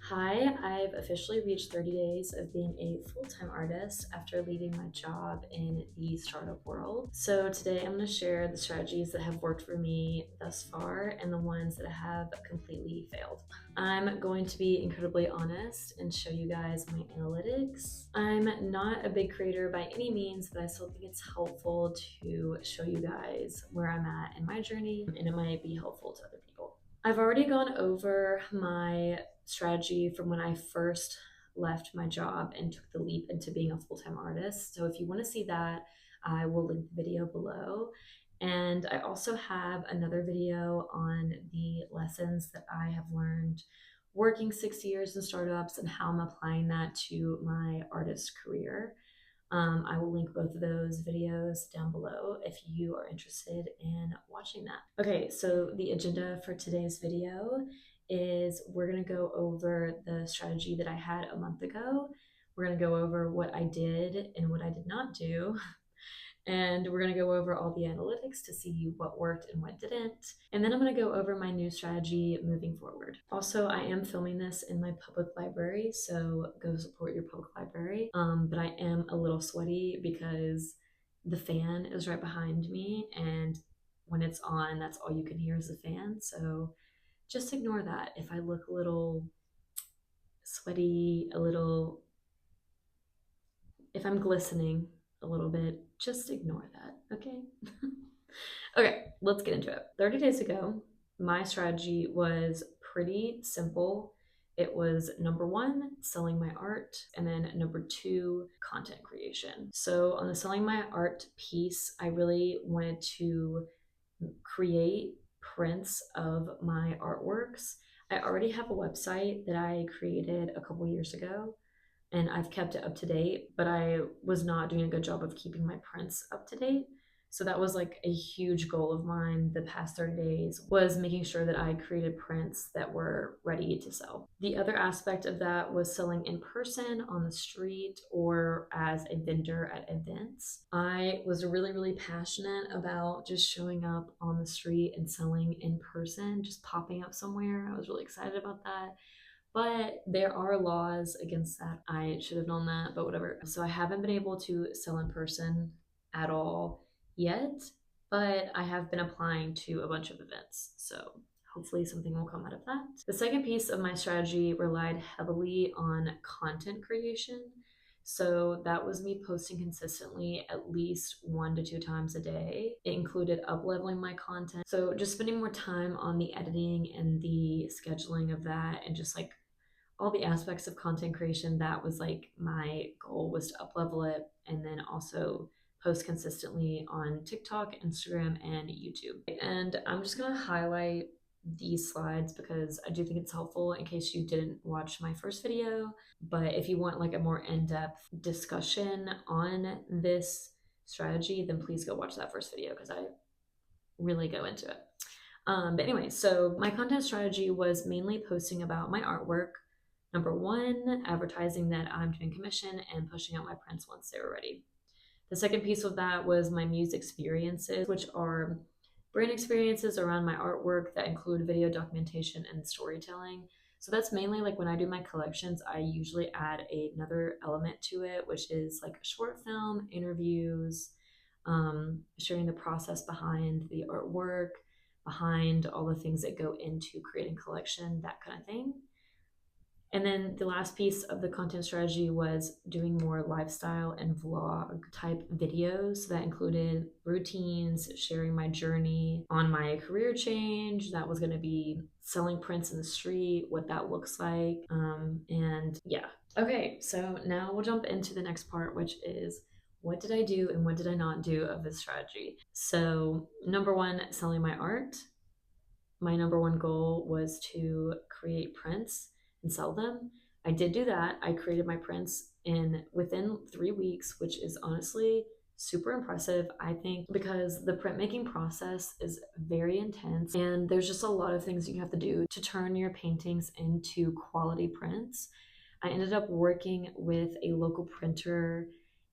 Hi, I've officially reached 30 days of being a full-time artist after leaving my job in the startup world. So today I'm going to share the strategies that have worked for me thus far and the ones that have completely failed. I'm going to be incredibly honest and show you guys my analytics. I'm not a big creator by any means, but I still think it's helpful to show you guys where I'm at in my journey, and it might be helpful to other people. I've already gone over my strategy from when I first left my job and took the leap into being a full-time artist. So if you want to see that, I will link the video below. And I also have another video on the lessons that I have learned working 6 years in startups and how I'm applying that to my artist career. I will link both of those videos down below if you are interested in watching that. Okay, so the agenda for today's video is we're going to go over the strategy that I had a month ago. We're going to go over what I did and what I did not do. And we're going to go over all the analytics to see what worked and what didn't. And then I'm going to go over my new strategy moving forward. Also, I am filming this in my public library, so go support your public library. But I am a little sweaty because the fan is right behind me, and when it's on, that's all you can hear is the fan. So just ignore that. If I look a little sweaty, if I'm glistening a little bit, just ignore that, okay? Okay, let's get into it. 30 days ago, my strategy was pretty simple. It was number one, selling my art, and then number two, content creation. So on the selling my art piece, I really wanted to create prints of my artworks. I already have a website that I created a couple years ago and I've kept it up to date, but I was not doing a good job of keeping my prints up to date. So that was like a huge goal of mine the past 30 days was making sure that I created prints that were ready to sell. The other aspect of that was selling in person on the street or as a vendor at events. I was really passionate about just showing up on the street and selling in person, just popping up somewhere. I was really excited about that. But there are laws against that. I should have known that, but whatever. So I haven't been able to sell in person at all yet, but I have been applying to a bunch of events. So hopefully something will come out of that. The second piece of my strategy relied heavily on content creation. So that was me posting consistently at least 1 to 2 times a day. It included up-leveling my content. So just spending more time on the editing and the scheduling of that and just like all the aspects of content creation. That was like my goal, was to up level it and then also post consistently on TikTok, Instagram, and YouTube. And I'm just gonna highlight these slides because I do think it's helpful in case you didn't watch my first video. But if you want like a more in-depth discussion on this strategy, then please go watch that first video because I really go into it. But anyway, so my content strategy was mainly posting about my artwork. Number one, advertising that I'm doing commission and pushing out my prints once they were ready. The second piece of that was my MUSE Experiences, which are brand experiences around my artwork that include video documentation and storytelling. So that's mainly like when I do my collections, I usually add another element to it, which is like a short film, interviews, sharing the process behind the artwork, behind all the things that go into creating collection, that kind of thing. And then the last piece of the content strategy was doing more lifestyle and vlog type videos that included routines, sharing my journey on my career change. That was going to be selling prints in the street, what that looks like. And yeah. Okay, so now we'll jump into the next part, which is what did I do and what did I not do of this strategy? So, number one, selling my art. My number one goal was to create prints and sell them. I did do that. I created my prints in within 3 weeks, which is honestly super impressive, I think, because the printmaking process is very intense and there's just a lot of things you have to do to turn your paintings into quality prints. I ended up working with a local printer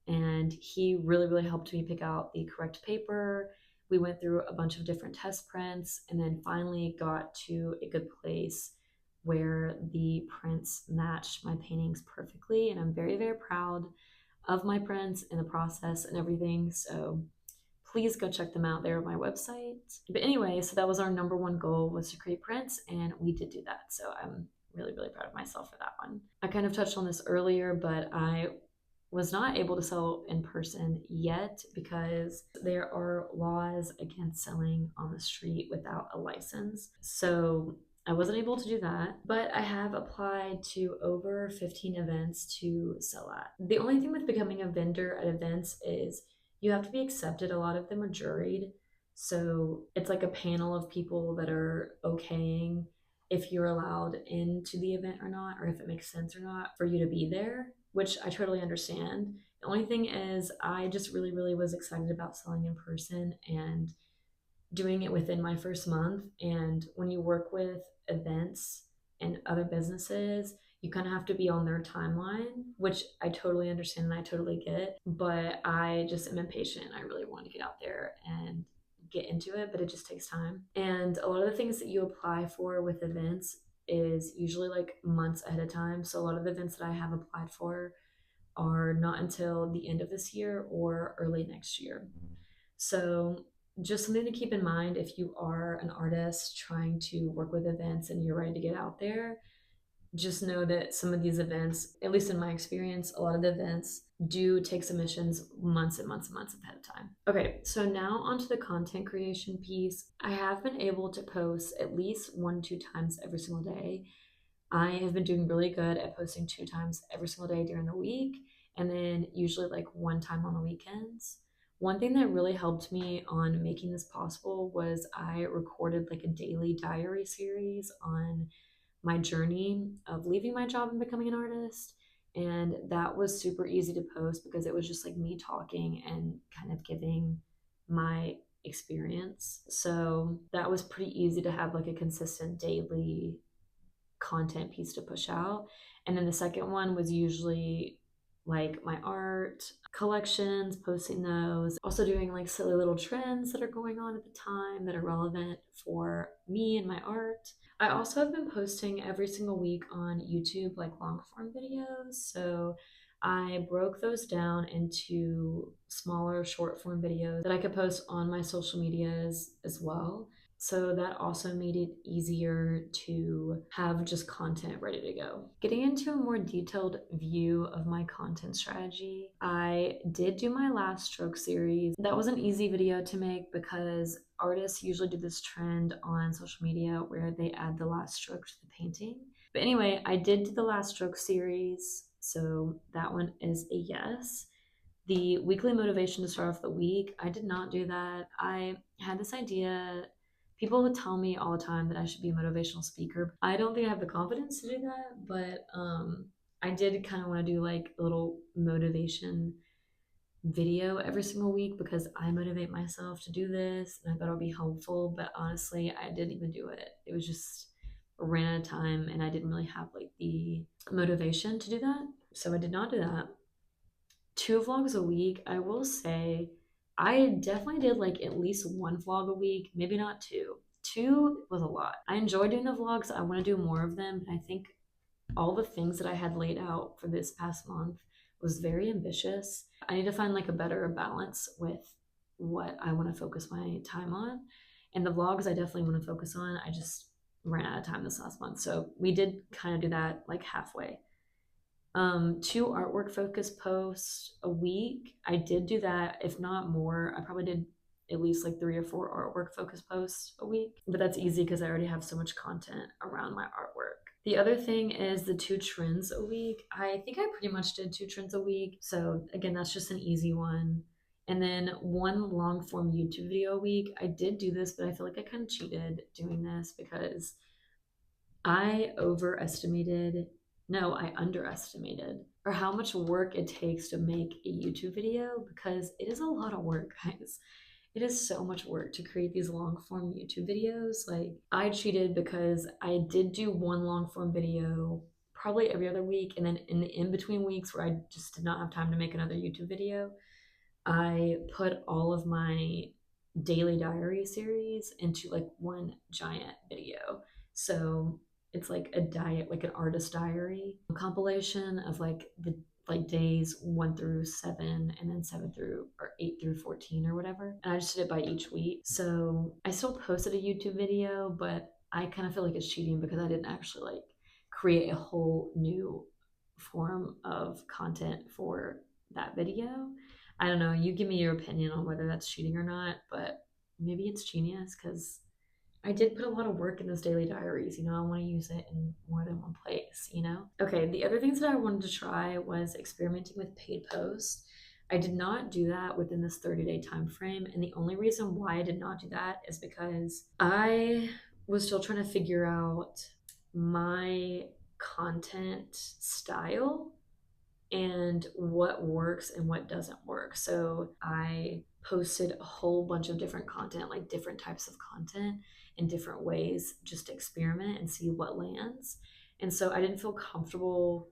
and he really helped me pick out the correct paper. We went through a bunch of different test prints and then finally got to a good place where the prints matched my paintings perfectly. And I'm very, very proud of my prints and the process and everything. So please go check them out. They're on my website. But anyway, so that was our number one goal, was to create prints, and we did do that. So I'm really, really proud of myself for that one. I kind of touched on this earlier, but I was not able to sell in person yet because there are laws against selling on the street without a license. So I wasn't able to do that, but I have applied to over 15 events to sell at. The only thing with becoming a vendor at events is you have to be accepted. A lot of them are juried. So it's like a panel of people that are okaying if you're allowed into the event or not, or if it makes sense or not for you to be there, which I totally understand. The only thing is, I just really, really was excited about selling in person and doing it within my first month. And when you work with events and other businesses, you kind of have to be on their timeline, which I totally understand and I totally get. But I just am impatient. I really want to get out there and get into it, but it just takes time. And a lot of the things that you apply for with events is usually like months ahead of time. So a lot of the events that I have applied for are not until the end of this year or early next year. So just something to keep in mind if you are an artist trying to work with events and you're ready to get out there. Just know that some of these events, at least in my experience, a lot of the events do take submissions months and months and months ahead of time. Okay, so now onto the content creation piece. I have been able to post at least 1-2 times every single day. I have been doing really good at posting 2 times every single day during the week, and then usually like 1 time on the weekends. One thing that really helped me on making this possible was I recorded like a daily diary series on my journey of leaving my job and becoming an artist. And that was super easy to post because it was just like me talking and kind of giving my experience. So that was pretty easy to have like a consistent daily content piece to push out. And then the second one was usually like my art collections, posting those, also doing like silly little trends that are going on at the time that are relevant for me and my art. I also have been posting every single week on YouTube, like long form videos. So I broke those down into smaller short form videos that I could post on my social medias as well. So that also made it easier to have just content ready to go. Getting into a more detailed view of my content strategy, I did do my last stroke series. That was an easy video to make because artists usually do this trend on social media where they add the last stroke to the painting. But anyway, I did do the last stroke series, so that one is a yes. The weekly motivation to start off the week, I did not do that. I had this idea. People would tell me all the time that I should be a motivational speaker. I don't think I have the confidence to do that, but I did kind of want to do like a little motivation video every single week because I motivate myself to do this and I thought it would be helpful. But honestly, I didn't even do it. It was just ran out of time and I didn't really have like the motivation to do that. So I did not do that. 2 vlogs a week, I will say I definitely did like at least 1 vlog a week, maybe not two. Two was a lot. I enjoy doing the vlogs. I want to do more of them, but I think all the things that I had laid out for this past month was very ambitious. I need to find like a better balance with what I want to focus my time on. And the vlogs I definitely want to focus on. I just ran out of time this last month. So we did kind of do that like halfway. 2 artwork focused posts a week. I did do that, if not more. I probably did at least like 3 or 4 artwork focused posts a week, but that's easy because I already have so much content around my artwork. The other thing is the 2 trends a week. I think I pretty much did 2 trends a week. So again, that's just an easy one. And then 1 long form YouTube video a week. I did do this, but I feel like I kind of cheated doing this because I overestimated, no, I underestimated for how much work it takes to make a YouTube video because it is a lot of work, guys. It is so much work to create these long form YouTube videos. Like, I cheated because I did do 1 long form video probably every other week. And then in the in between weeks where I just did not have time to make another YouTube video, I put all of my daily diary series into like one giant video. So It's like a diet, like an artist diary compilation of like the like days 1 through 7 and then 7 through or 8 through 14 or whatever. And I just did it by each week. So I still posted a YouTube video, but I kind of feel like it's cheating because I didn't actually like create a whole new form of content for that video. I don't know. You give me your opinion on whether that's cheating or not, but maybe it's genius because I did put a lot of work in those daily diaries. I want to use it in more than one place. Okay, the other things that I wanted to try was experimenting with paid posts. I did not do that within this 30-day time frame, and the only reason why I did not do that is because I was still trying to figure out my content style and what works and what doesn't work. So I posted a whole bunch of different content, like different types of content in different ways, just to experiment and see what lands. And so I didn't feel comfortable.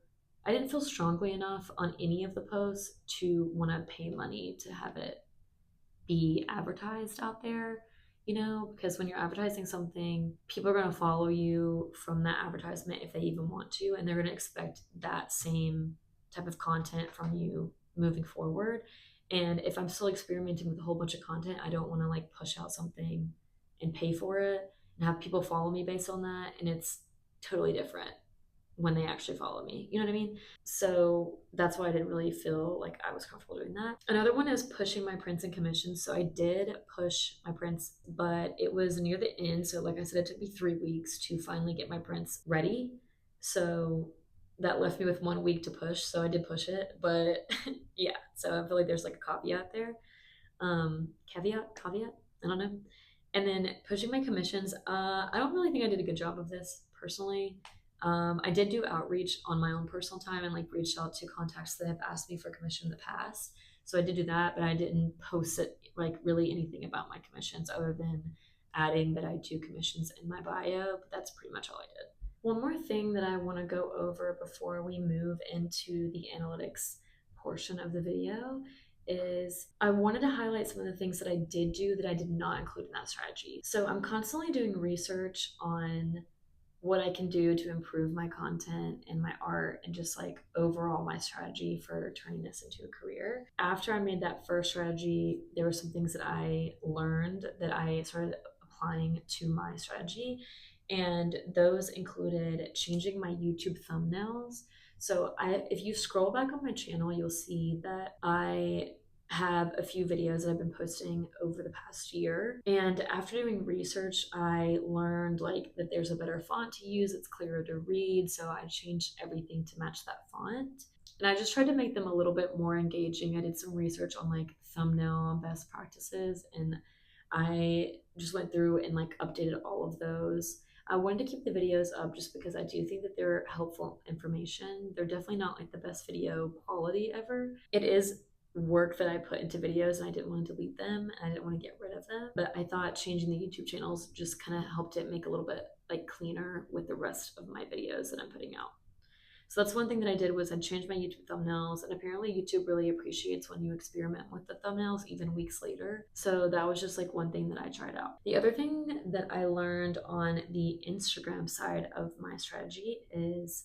I didn't feel strongly enough on any of the posts to want to pay money to have it be advertised out there, because when you're advertising something, people are going to follow you from that advertisement if they even want to, and they're going to expect that same type of content from you moving forward. And if I'm still experimenting with a whole bunch of content, I don't want to like push out something and pay for it and have people follow me based on that. And it's totally different when they actually follow me. You know what I mean? So that's why I didn't really feel like I was comfortable doing that. Another one is pushing my prints and commissions. So I did push my prints, but it was near the end. So, like I said, it took me 3 weeks to finally get my prints ready. So that left me with 1 week to push. So I did push it, but yeah. So I feel like there's like a caveat there. Caveat. I don't know. And then pushing my commissions. I don't really think I did a good job of this personally. I did do outreach on my own personal time and like reached out to contacts that have asked me for commission in the past. So I did do that, but I didn't post it like really anything about my commissions other than adding that I do commissions in my bio. But that's pretty much all I did. One more thing that I want to go over before we move into the analytics portion of the video is I wanted to highlight some of the things that I did do that I did not include in that strategy. So I'm constantly doing research on what I can do to improve my content and my art and just like overall my strategy for turning this into a career. After I made that first strategy, there were some things that I learned that I started applying to my strategy. And those included changing my YouTube thumbnails. So if you scroll back on my channel, you'll see that I have a few videos that I've been posting over the past year. And after doing research, I learned like that there's a better font to use, it's clearer to read. So I changed everything to match that font. And I just tried to make them a little bit more engaging. I did some research on like thumbnail best practices, and I just went through and like updated all of those. I wanted to keep the videos up just because I do think that they're helpful information. They're definitely not like the best video quality ever. It is work that I put into videos and I didn't want to delete them and I didn't want to get rid of them. But I thought changing the YouTube channels just kind of helped it make a little bit like cleaner with the rest of my videos that I'm putting out. So that's one thing that I did was I changed my YouTube thumbnails, and apparently YouTube really appreciates when you experiment with the thumbnails even weeks later. So that was just like one thing that I tried out. The other thing that I learned on the Instagram side of my strategy is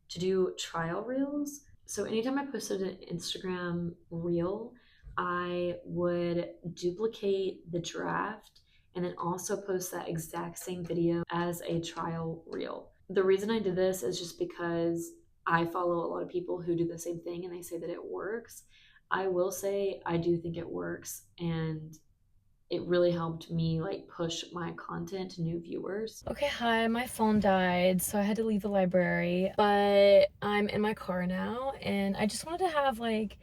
to do trial reels. So anytime I posted an Instagram reel, I would duplicate the draft and then also post that exact same video as a trial reel. The reason I did this is just because I follow a lot of people who do the same thing and they say that it works. I will say I do think it works, and it really helped me like push my content to new viewers. Okay, hi, my phone died, so I had to leave the library, but I'm in my car now, and I just wanted to have like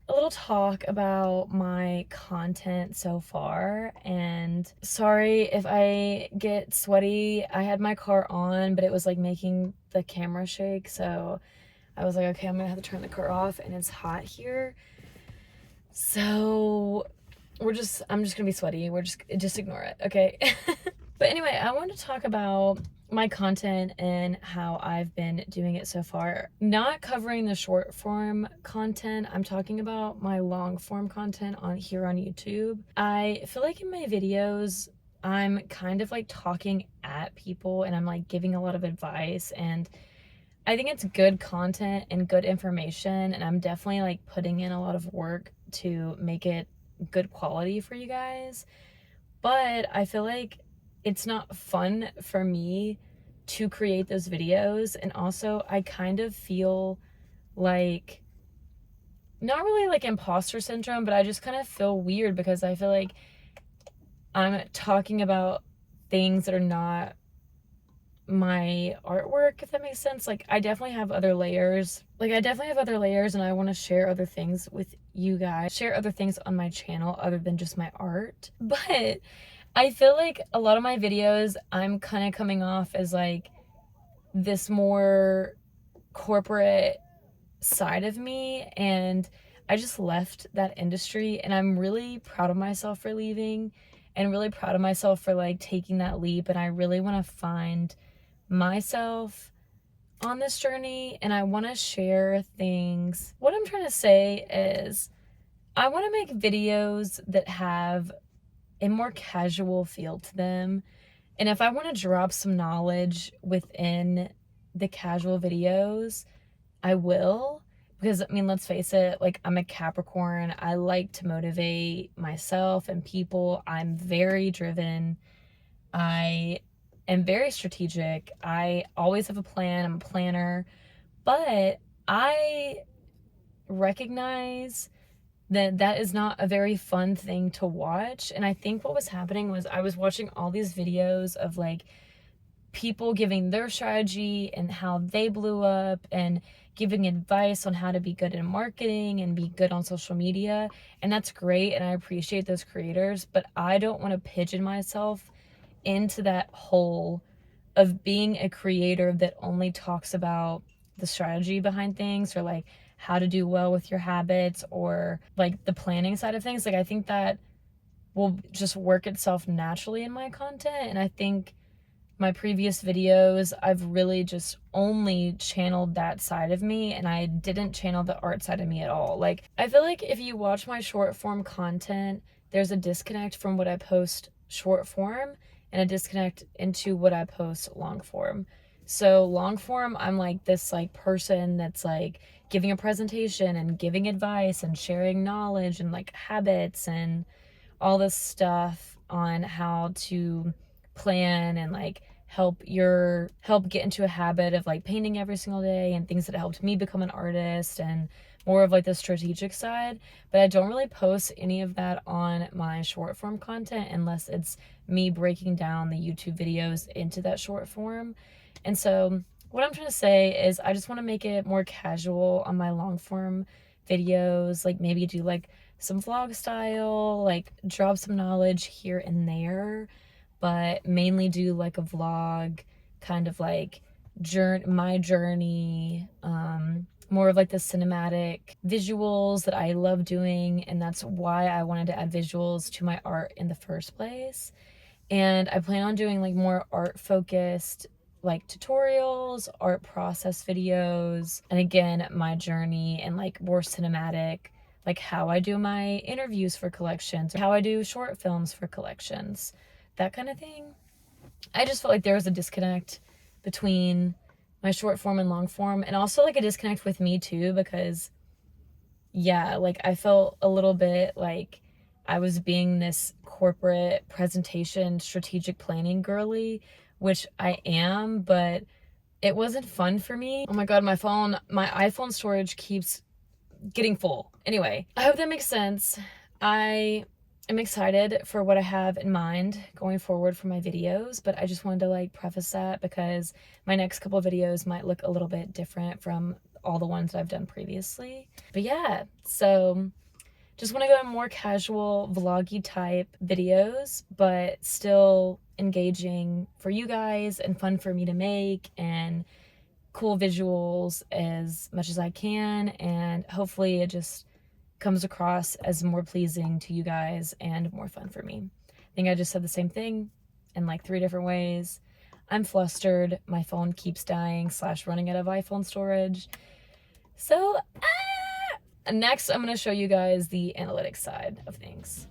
a little talk about my content so far. And sorry if I get sweaty. I had my car on, but it was like making the camera shake, so I was like, okay, I'm gonna have to turn the car off, and it's hot here, so I'm just gonna be sweaty. Just ignore it, okay? But anyway, I want to talk about my content and how I've been doing it so far. Not covering the short form content, I'm talking about my long form content on YouTube. I feel like in my videos, I'm kind of like talking at people and I'm like giving a lot of advice, and I think it's good content and good information, and I'm definitely like putting in a lot of work to make it good quality for you guys. But I feel like it's not fun for me to create those videos, and also I kind of feel like, not really like imposter syndrome, but I just kind of feel weird because I feel like I'm talking about things that are not my artwork, if that makes sense. Like, I definitely have other layers. And I want to share other things with you guys, share other things on my channel other than just my art. But I feel like a lot of my videos, I'm kind of coming off as like this more corporate side of me, and I just left that industry, and I'm really proud of myself for leaving and really proud of myself for like taking that leap. And I really want to find myself on this journey, and I want to share things. What I'm trying to say is I want to make videos that have a more casual feel to them. And if I want to drop some knowledge within the casual videos, I will. Because, I mean, let's face it, like, I'm a Capricorn. I like to motivate myself and people. I'm very driven. I am very strategic. I always have a plan. I'm a planner. But I recognize that that is not a very fun thing to watch. And I think what was happening was I was watching all these videos of like people giving their strategy and how they blew up, and giving advice on how to be good in marketing and be good on social media. And that's great, and I appreciate those creators, but I don't want to pigeon myself into that hole of being a creator that only talks about the strategy behind things, or like how to do well with your habits, or like the planning side of things. Like, I think that will just work itself naturally in my content. And I think my previous videos, I've really just only channeled that side of me, and I didn't channel the art side of me at all. Like, I feel like if you watch my short form content, there's a disconnect from what I post short form and a disconnect into what I post long form. So long form, I'm like this like person that's like giving a presentation and giving advice and sharing knowledge and like habits and all this stuff on how to plan and like help get into a habit of like painting every single day, and things that helped me become an artist, and more of like the strategic side. But I don't really post any of that on my short form content unless it's me breaking down the YouTube videos into that short form. And so what I'm trying to say is I just want to make it more casual on my long form videos, like maybe do like some vlog style, like drop some knowledge here and there, but mainly do like a vlog, kind of like my journey, more of like the cinematic visuals that I love doing, and that's why I wanted to add visuals to my art in the first place. And I plan on doing like more art focused like tutorials, art process videos, and again, my journey, and like more cinematic, like how I do my interviews for collections, how I do short films for collections, that kind of thing. I just felt like there was a disconnect between my short form and long form, and also like a disconnect with me too, because yeah, like I felt a little bit like I was being this corporate presentation, strategic planning girly, which I am, but it wasn't fun for me. Oh my God, my iPhone storage keeps getting full. Anyway, I hope that makes sense. I am excited for what I have in mind going forward for my videos, but I just wanted to like preface that because my next couple of videos might look a little bit different from all the ones that I've done previously. But yeah, so just want to go in more casual vloggy type videos, but still engaging for you guys and fun for me to make, and cool visuals as much as I can, and hopefully it just comes across as more pleasing to you guys and more fun for me. I think I just said the same thing in like 3 different ways. I'm flustered. My phone keeps dying / running out of iPhone storage. So, next I'm going to show you guys the analytics side of things.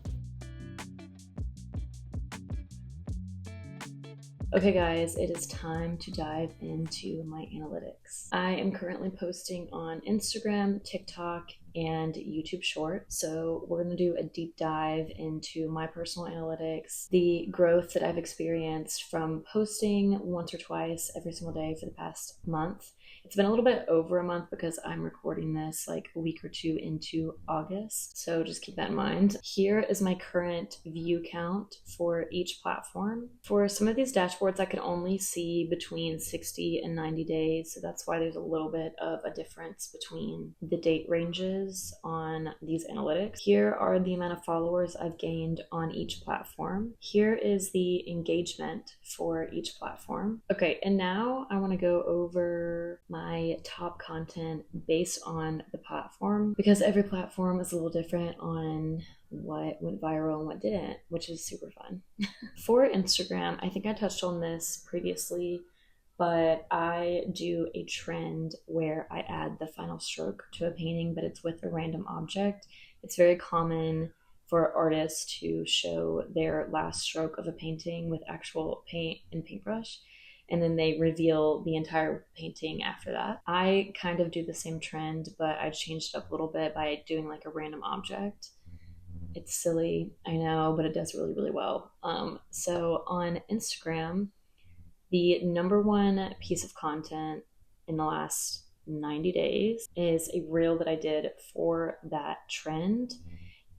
Okay guys, it is time to dive into my analytics. I am currently posting on Instagram, TikTok, and YouTube Short. So we're going to do a deep dive into my personal analytics, the growth that I've experienced from posting once or twice every single day for the past month. It's been a little bit over a month because I'm recording this like a week or two into August. So just keep that in mind. Here is my current view count for each platform. For some of these dashboards, I can only see between 60 and 90 days. So that's why there's a little bit of a difference between the date ranges on these analytics. Here are the amount of followers I've gained on each platform. Here is the engagement for each platform. Okay, and now I want to go over my top content based on the platform, because every platform is a little different on what went viral and what didn't, which is super fun. For Instagram, I think I touched on this previously, but I do a trend where I add the final stroke to a painting, but it's with a random object. It's very common for artists to show their last stroke of a painting with actual paint and paintbrush, and then they reveal the entire painting after that. I kind of do the same trend, but I changed it up a little bit by doing like a random object. It's silly, I know, but it does really, really well. So on Instagram, the number one piece of content in the last 90 days is a reel that I did for that trend.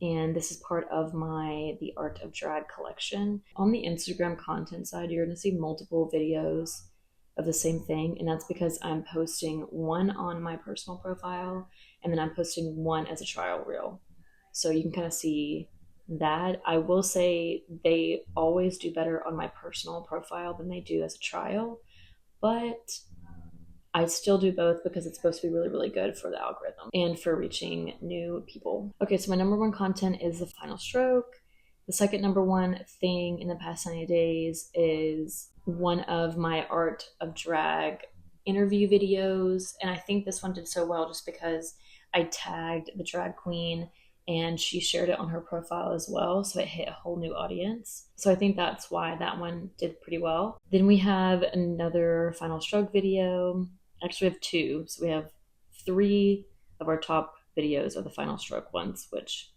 And this is part of the Art of Drag collection. On the Instagram content side, you're going to see multiple videos of the same thing, and that's because I'm posting one on my personal profile, and then I'm posting one as a trial reel. So you can kind of see that. I will say they always do better on my personal profile than they do as a trial, but I still do both because it's supposed to be really, really good for the algorithm and for reaching new people. Okay, so my number one content is the final stroke. The second number one thing in the past 90 days is one of my Art of Drag interview videos. And I think this one did so well just because I tagged the drag queen and she shared it on her profile as well. So it hit a whole new audience. So I think that's why that one did pretty well. Then we have another final stroke video. Actually, we have two. So we have 3 of our top videos are the final stroke ones, which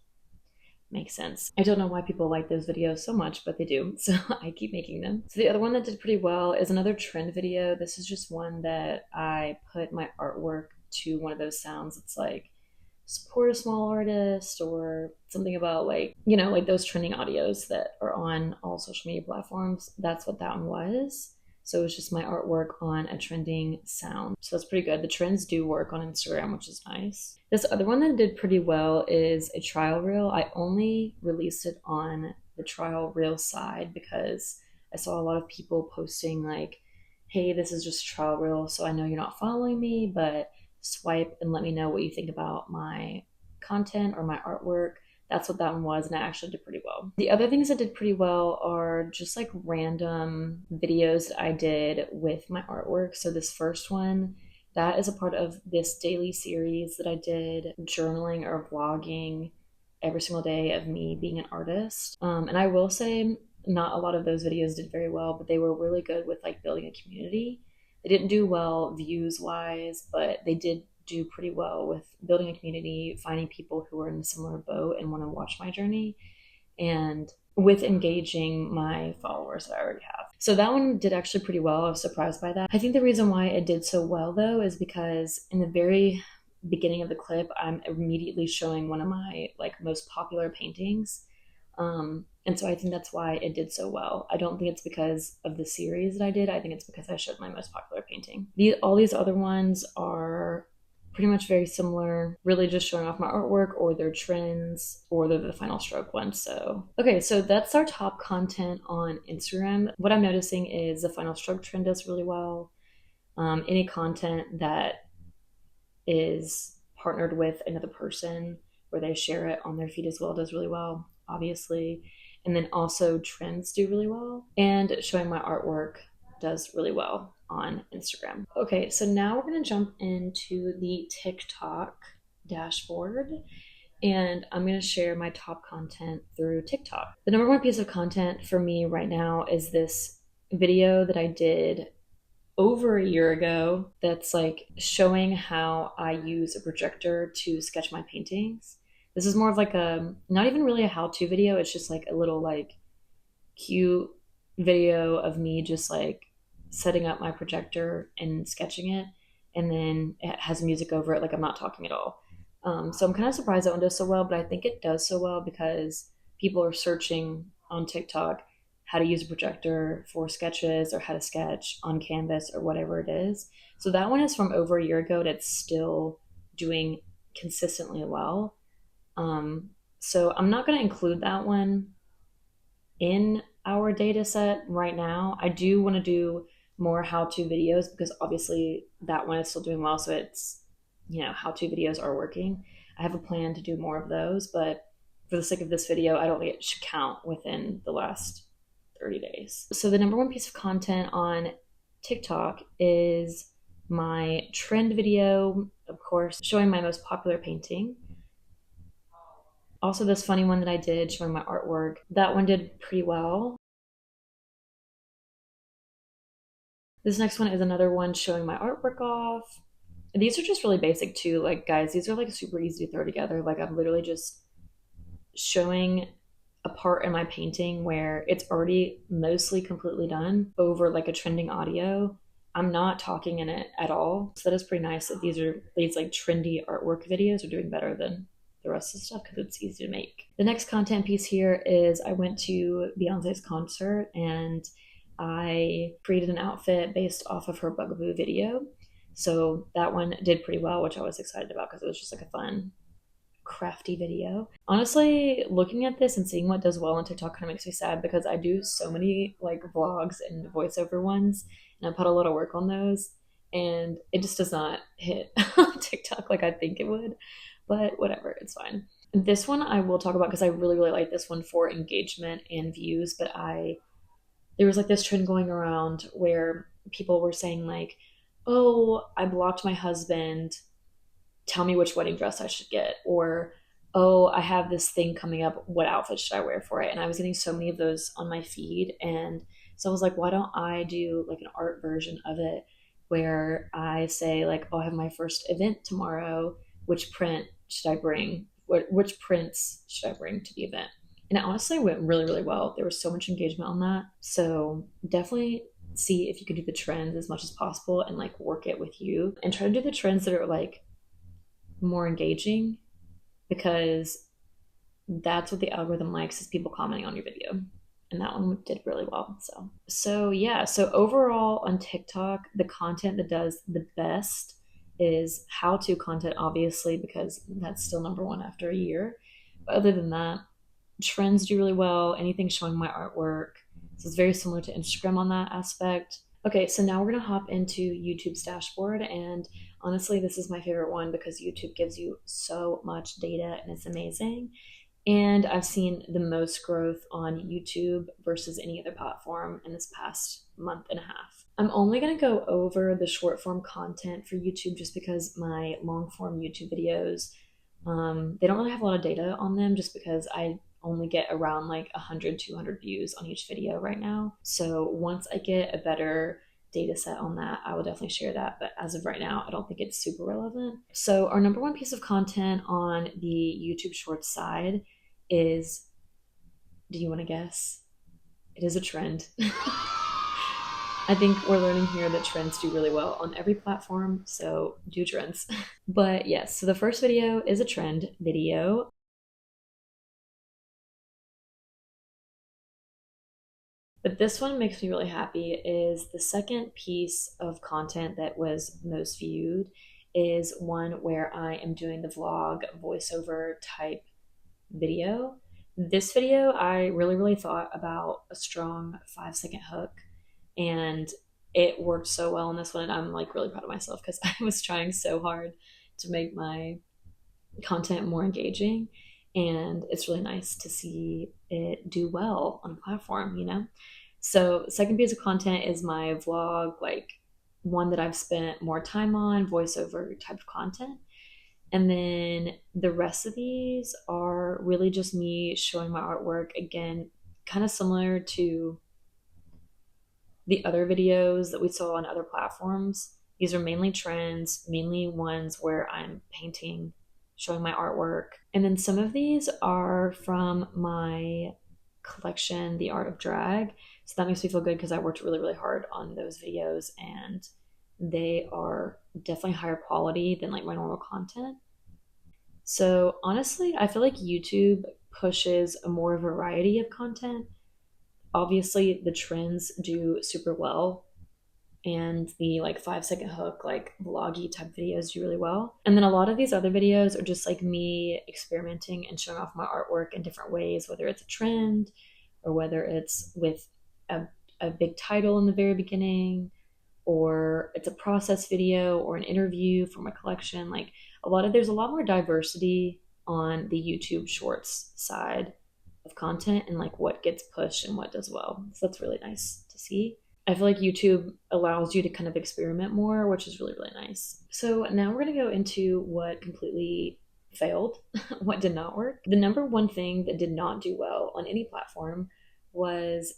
makes sense. I don't know why people like those videos so much, but they do. So I keep making them. So the other one that did pretty well is another trend video. This is just one that I put my artwork to one of those sounds. It's like support a small artist or something about like, you know, like those trending audios that are on all social media platforms. That's what that one was. So it was just my artwork on a trending sound. So that's pretty good. The trends do work on Instagram, which is nice. This other one that did pretty well is a trial reel. I only released it on the trial reel side because I saw a lot of people posting like, hey, this is just a trial reel, so I know you're not following me, but swipe and let me know what you think about my content or my artwork. That's what that one was, and I actually did pretty well. The other things that did pretty well are just like random videos that I did with my artwork. So this first one, that is a part of this daily series that I did, journaling or vlogging every single day of me being an artist. And I will say not a lot of those videos did very well, but they were really good with like building a community. They didn't do well views wise, but they did do pretty well with building a community, finding people who are in a similar boat and want to watch my journey, and with engaging my followers that I already have. So that one did actually pretty well. I was surprised by that. I think the reason why it did so well though is because in the very beginning of the clip, I'm immediately showing one of my like most popular paintings. And so I think that's why it did so well. I don't think it's because of the series that I did. I think it's because I showed my most popular painting. All these other ones are pretty much very similar, really just showing off my artwork or their trends, or they're the final stroke ones. So, okay, so that's our top content on Instagram. What I'm noticing is the final stroke trend does really well. Any content that is partnered with another person where they share it on their feed as well does really well, obviously. And then also trends do really well, and showing my artwork does really well on Instagram. Okay, so now we're going to jump into the TikTok dashboard, and I'm going to share my top content through TikTok. The number one piece of content for me right now is this video that I did over a year ago that's like showing how I use a projector to sketch my paintings. This is more of like a not even really a how-to video, it's just like a little like cute video of me just like setting up my projector and sketching it, and then it has music over it, like I'm not talking at all. So I'm kind of surprised that one does so well, but I think it does so well because people are searching on TikTok how to use a projector for sketches or how to sketch on canvas or whatever it is. So that one is from over a year ago and it's still doing consistently well. Um, so I'm not going to include that one in our data set right now. I do want to do more how-to videos because obviously that one is still doing well. So it's, how-to videos are working. I have a plan to do more of those, but for the sake of this video, I don't think it should count within the last 30 days. So the number one piece of content on TikTok is my trend video, of course, showing my most popular painting. Also, this funny one that I did showing my artwork, that one did pretty well. This next one is another one showing my artwork off. These are just really basic too. Like, guys, these are like super easy to throw together. Like, I'm literally just showing a part in my painting where it's already mostly completely done over like a trending audio. I'm not talking in it at all. So that is pretty nice that these like trendy artwork videos are doing better than the rest of the stuff because it's easy to make. The next content piece here is I went to Beyonce's concert and I created an outfit based off of her Bugaboo video. So that one did pretty well, which I was excited about because it was just like a fun, crafty video. Honestly, looking at this and seeing what does well on TikTok kind of makes me sad because I do so many like vlogs and voiceover ones and I put a lot of work on those and it just does not hit on TikTok like I think it would. But whatever, it's fine. This one I will talk about because I really, really like this one for engagement and views, but there was like this trend going around where people were saying like, oh, I blocked my husband, tell me which wedding dress I should get, or oh, I have this thing coming up, what outfit should I wear for it? And I was getting so many of those on my feed, and so I was like, why don't I do like an art version of it where I say like, oh, I have my first event tomorrow, which print should I bring, which prints should I bring to the event? And it honestly went really, really well. There was so much engagement on that, so definitely see if you can do the trends as much as possible and like work it with you and try to do the trends that are like more engaging because that's what the algorithm likes, is people commenting on your video, and that one did really well. So yeah, so overall on TikTok, the content that does the best is how-to content, obviously, because that's still number one after a year. But other than that, trends do really well, anything showing my artwork. So it's very similar to Instagram on that aspect. Okay, so now we're gonna hop into YouTube's dashboard, and honestly, this is my favorite one because YouTube gives you so much data and it's amazing. And I've seen the most growth on YouTube versus any other platform in this past month and a half. I'm only going to go over the short form content for YouTube just because my long form YouTube videos, they don't really have a lot of data on them just because I only get around like 100, 200 views on each video right now. So once I get a better data set on that, I will definitely share that. But as of right now, I don't think it's super relevant. So our number one piece of content on the YouTube Shorts side is, do you want to guess? It is a trend. I think we're learning here that trends do really well on every platform, so do trends. But yes, so the first video is a trend video. But this one makes me really happy is the second piece of content that was most viewed is one where I am doing the vlog voiceover type video. This video, I really, really thought about a strong 5-second hook, and it worked so well in this one. And I'm like really proud of myself because I was trying so hard to make my content more engaging, and it's really nice to see it do well on a platform, you know? So second piece of content is my vlog, like one that I've spent more time on, voiceover type of content. And then the rest of these are really just me showing my artwork, again, kind of similar to the other videos that we saw on other platforms, these are mainly trends, mainly ones where I'm painting, showing my artwork. And then some of these are from my collection, The Art of Drag. So that makes me feel good because I worked really, really hard on those videos, and they are definitely higher quality than like my normal content. So honestly, I feel like YouTube pushes a more variety of content. Obviously, the trends do super well, and the like 5 second hook, like vloggy type videos do really well. And then a lot of these other videos are just like me experimenting and showing off my artwork in different ways, whether it's a trend or whether it's with a, a big title in the very beginning, or it's a process video or an interview from a collection. Like there's a lot more diversity on the YouTube Shorts side of content and like what gets pushed and what does well. So that's really nice to see. I feel like YouTube allows you to kind of experiment more, which is really, really nice. So now we're going to go into what completely failed, what did not work. The number one thing that did not do well on any platform was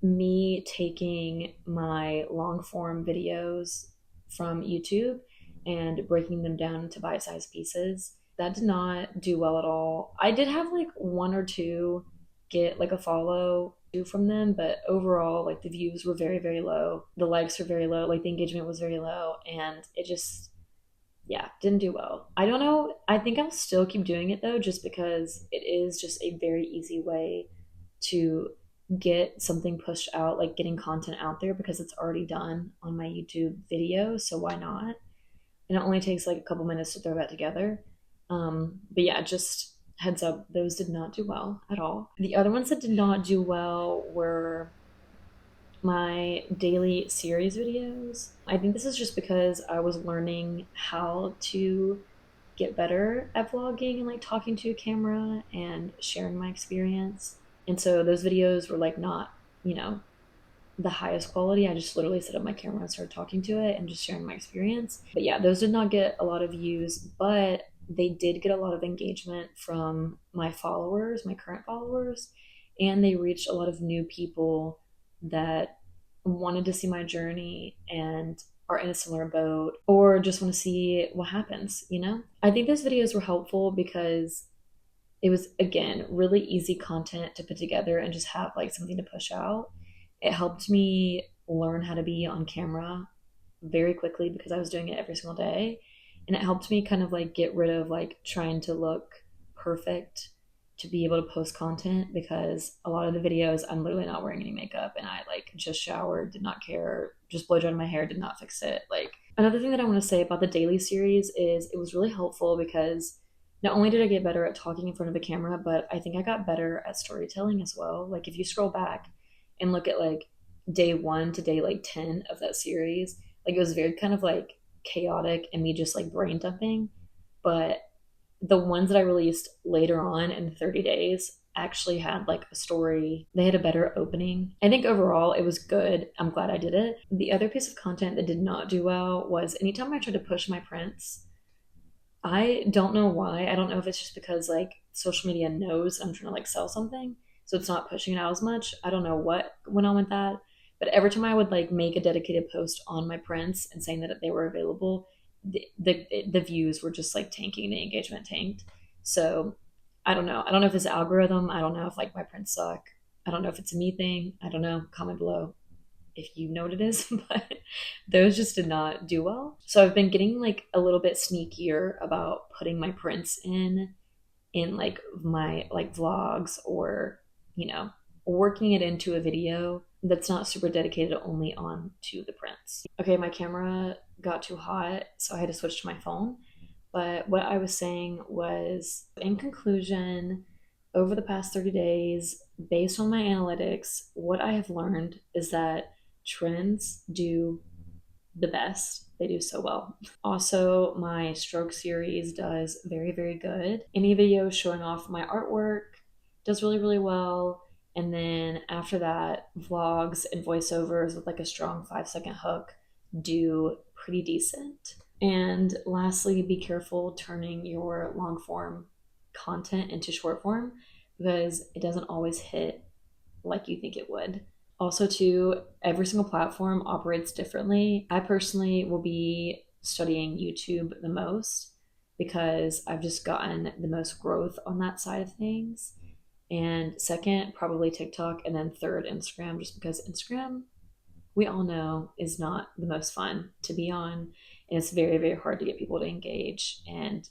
me taking my long form videos from YouTube and breaking them down into bite sized pieces. That did not do well at all. I did have like one or two get like a follow from them, but overall, like the views were very, very low. The likes were very low, like the engagement was very low, and it just, yeah, didn't do well. I don't know. I think I'll still keep doing it though, just because it is just a very easy way to get something pushed out, like getting content out there, because it's already done on my YouTube video. So why not? And it only takes like a couple minutes to throw that together. But yeah, just heads up, those did not do well at all. The other ones that did not do well were my daily series videos. I think this is just because I was learning how to get better at vlogging and like talking to a camera and sharing my experience. And so those videos were like not, you know, the highest quality. I just literally set up my camera and started talking to it and just sharing my experience. But yeah, those did not get a lot of views, but they did get a lot of engagement from my followers, my current followers, and they reached a lot of new people that wanted to see my journey and are in a similar boat or just want to see what happens, you know? I think those videos were helpful because it was, again, really easy content to put together and just have like something to push out. It helped me learn how to be on camera very quickly because I was doing it every single day. And it helped me kind of like get rid of like trying to look perfect to be able to post content, because a lot of the videos I'm literally not wearing any makeup and I like just showered, did not care, just blow dried my hair, did not fix it. Like, another thing that I want to say about the daily series is it was really helpful because not only did I get better at talking in front of a camera, but I think I got better at storytelling as well. Like if you scroll back and look at like day 1 to day like 10 of that series, like it was very kind of like chaotic and me just like brain dumping. But the ones that I released later on in 30 days actually had like a story. They had a better opening. I think overall it was good. I'm glad I did it. The other piece of content that did not do well was anytime I tried to push my prints, I don't know why. I don't know if it's just because like social media knows I'm trying to like sell something, so it's not pushing it out as much. I don't know what went on with that. But every time I would like make a dedicated post on my prints and saying that they were available, the views were just like tanking, the engagement tanked. So I don't know. I don't know if it's algorithm. I don't know if like my prints suck. I don't know if it's a me thing. I don't know. Comment below if you know what it is, but those just did not do well. So I've been getting like a little bit sneakier about putting my prints in like my like vlogs, or you know, working it into a video that's not super dedicated only on to the prints. Okay, my camera got too hot, so I had to switch to my phone. But what I was saying was, in conclusion, over the past 30 days, based on my analytics, what I have learned is that trends do the best. They do so well. Also, my stroke series does very, very good. Any video showing off my artwork does really, really well. And then after that, vlogs and voiceovers with like a strong 5 second hook do pretty decent. And lastly, be careful turning your long form content into short form, because it doesn't always hit like you think it would. Also, too, every single platform operates differently. I personally will be studying YouTube the most because I've just gotten the most growth on that side of things. And second, probably TikTok, and then third, Instagram, just because Instagram, we all know, is not the most fun to be on. And it's very, very hard to get people to engage and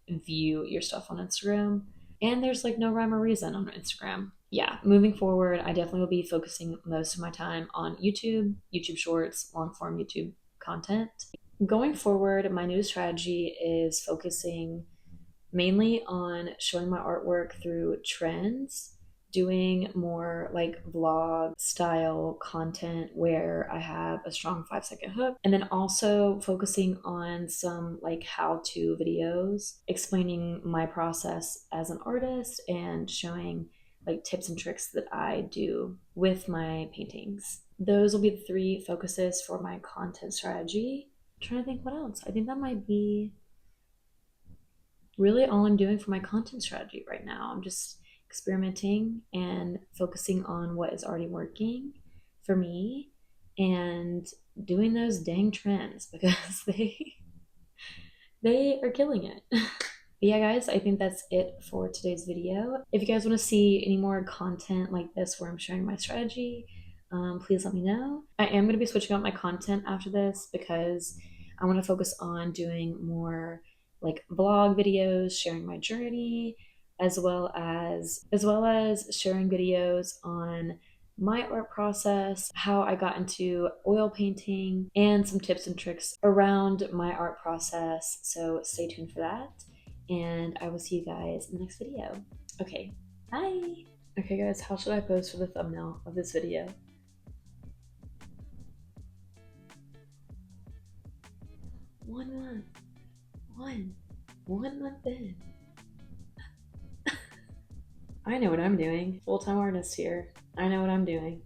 view your stuff on Instagram. And there's like no rhyme or reason on Instagram. Yeah, moving forward, I definitely will be focusing most of my time on YouTube, YouTube Shorts, long form YouTube content. Going forward, my new strategy is focusing mainly on showing my artwork through trends, doing more like vlog style content where I have a strong 5 second hook, and then also focusing on some like how to videos explaining my process as an artist and showing like tips and tricks that I do with my paintings. Those will be the three focuses for my content strategy. I'm trying to think what else. I think that might be really all I'm doing for my content strategy right now. I'm just experimenting and focusing on what is already working for me and doing those dang trends because they are killing it. But yeah, guys, I think that's it for today's video. If you guys want to see any more content like this where I'm sharing my strategy, please let me know. I am going to be switching up my content after this because I want to focus on doing more like vlog videos, sharing my journey, as well as sharing videos on my art process, how I got into oil painting, and some tips and tricks around my art process. So stay tuned for that, and I will see you guys in the next video. Okay, bye! Okay guys, how should I pose for the thumbnail of this video? 1 month. One month in. I know what I'm doing. Full-time artist here. I know what I'm doing.